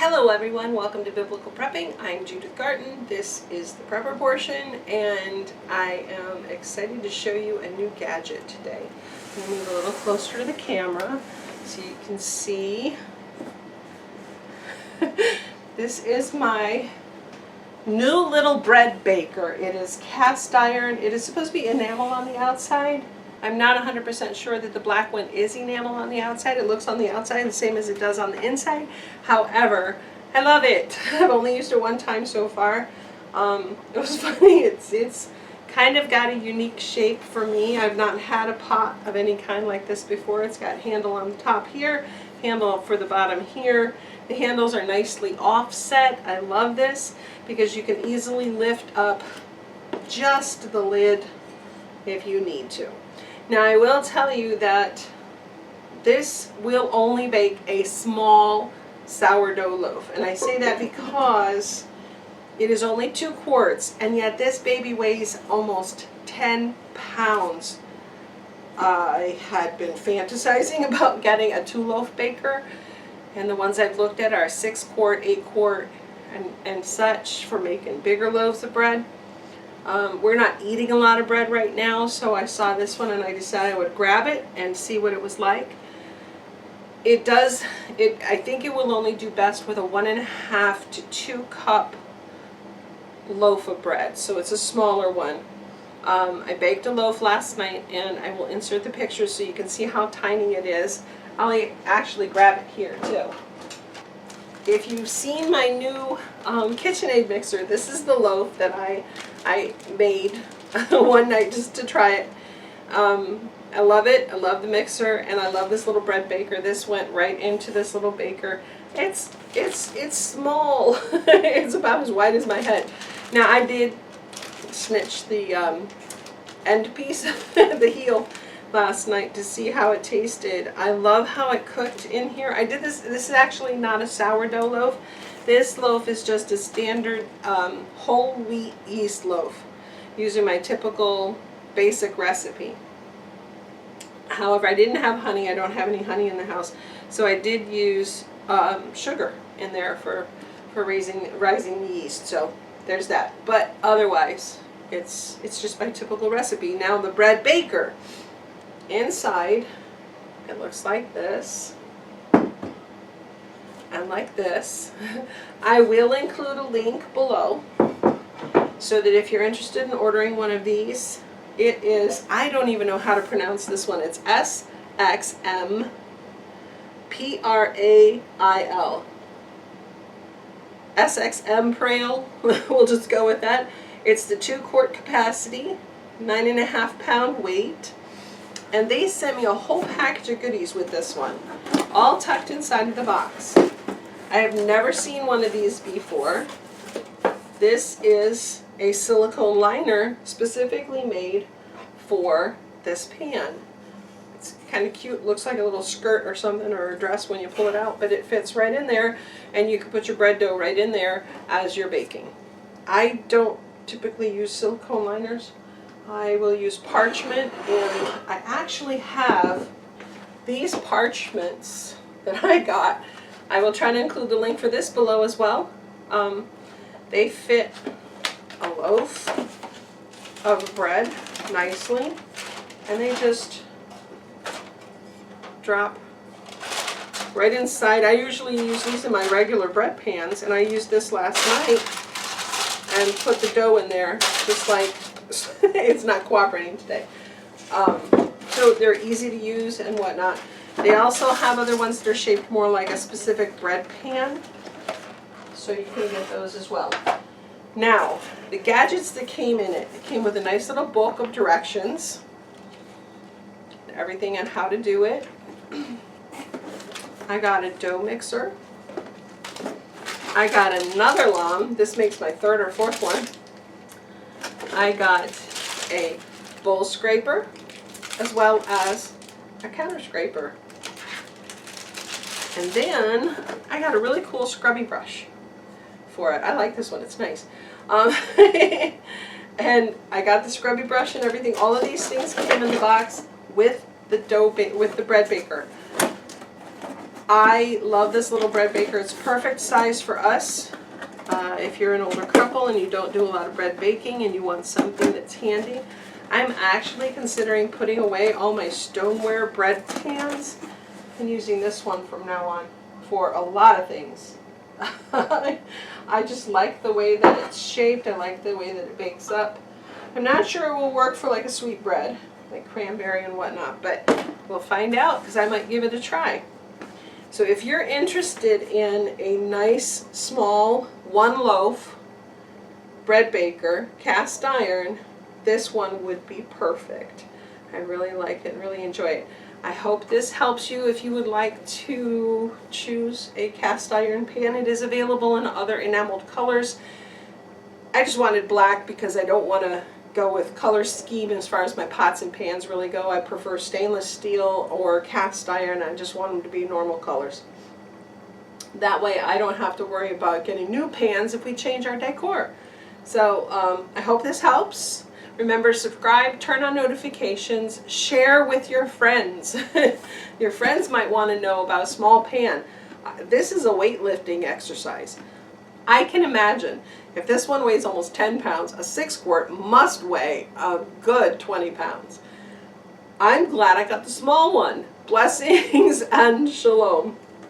Hello everyone, welcome to Biblical Prepping. I'm Judith Garten. This is the prepper portion, and I am excited to show you a new gadget today. I'm going to move a little closer to the camera so you can see. This is my new little bread baker. It is cast iron. It is supposed to be enamel on the outside. I'm not 100% sure that the black one is enamel on the outside. It looks on the outside the same as it does on the inside. However, I love it. I've only used it one time so far. It was funny. It's kind of got a unique shape for me. I've not had a pot of any kind like this before. It's got handle on the top here, handle for the bottom here. The handles are nicely offset. I love this because you can easily lift up just the lid if you need to. Now I will tell you that this will only bake a small sourdough loaf, and I say that because it is only 2 quarts, and yet this baby weighs almost 10 pounds. I had been fantasizing about getting a 2-loaf baker, and the ones I've looked at are 6 quart, 8 quart, and such for making bigger loaves of bread. We're not eating a lot of bread right now, so I saw this one and I decided I would grab it and see what it was like. I think it will only do best with a 1.5 to 2 cup loaf of bread, so it's a smaller one. I baked a loaf last night, and I will insert the pictures so you can see how tiny it is. I'll actually grab it here too. If you've seen my new KitchenAid mixer, this is the loaf that I made one night just to try it. I love it. I love the mixer, and I love this little bread baker. This went right into this little baker. It's small. It's about as wide as my head. Now I did snitch the end piece, the heel, last night to see how it tasted. I love how it cooked in here. I did this. This is actually not a sourdough loaf. This loaf is just a standard whole wheat yeast loaf using my typical basic recipe. However, I didn't have honey. I don't have any honey in the house, so I did use sugar in there for rising yeast. So there's that. But otherwise, it's just my typical recipe. Now the bread baker. Inside, it looks like this, and like this. I will include a link below so that if you're interested in ordering one of these, it is, I don't even know how to pronounce this one. It's SXM PRAIL. SXM Prail. We'll just go with that. It's the 2 quart capacity, 9.5 pound weight. And they sent me a whole package of goodies with this one, all tucked inside of the box. I have never seen one of these before. This is a silicone liner specifically made for this pan. It's kind of cute. Looks like a little skirt or something, or a dress when you pull it out, but it fits right in there, and you can put your bread dough right in there as you're baking. I don't typically use silicone liners. I will use parchment, and I actually have these parchments that I got. I will try to include the link for this below as well. They fit a loaf of bread nicely, and they just drop right inside. I usually use these in my regular bread pans, and I used this last night and put the dough in there just like it's not cooperating today. So they're easy to use and whatnot. They also have other ones that are shaped more like a specific bread pan, so you can get those as well. Now, the gadgets that came in it came with a nice little book of directions, everything on how to do it. I got a dough mixer. I got another lom. This makes my 3rd or 4th one. I got a bowl scraper as well as a counter scraper. And then I got a really cool scrubby brush for it. I like this one. It's nice. And I got the scrubby brush and everything. All of these things came in the box with the bread baker. I love this little bread baker. It's perfect size for us. If you're an older couple and you don't do a lot of bread baking and you want something that's handy. I'm actually considering putting away all my stoneware bread pans and using this one from now on for a lot of things. I just like the way that it's shaped. I like the way that it bakes up. I'm not sure it will work for like a sweet bread, like cranberry and whatnot, but we'll find out because I might give it a try. So if you're interested in a nice, small, one loaf bread baker, cast iron, this one would be perfect. I really like it and really enjoy it. I hope this helps you if you would like to choose a cast iron pan. It is available in other enameled colors. I just wanted black because I don't want to go with color scheme as far as my pots and pans really go. I prefer stainless steel or cast iron. I just want them to be normal colors. That way I don't have to worry about getting new pans if we change our decor. So I hope this helps. Remember, subscribe, turn on notifications, share with your friends. Your friends might want to know about a small pan. This is a weightlifting exercise. I can imagine if this one weighs almost 10 pounds, a 6 quart must weigh a good 20 pounds. I'm glad I got the small one. Blessings and shalom.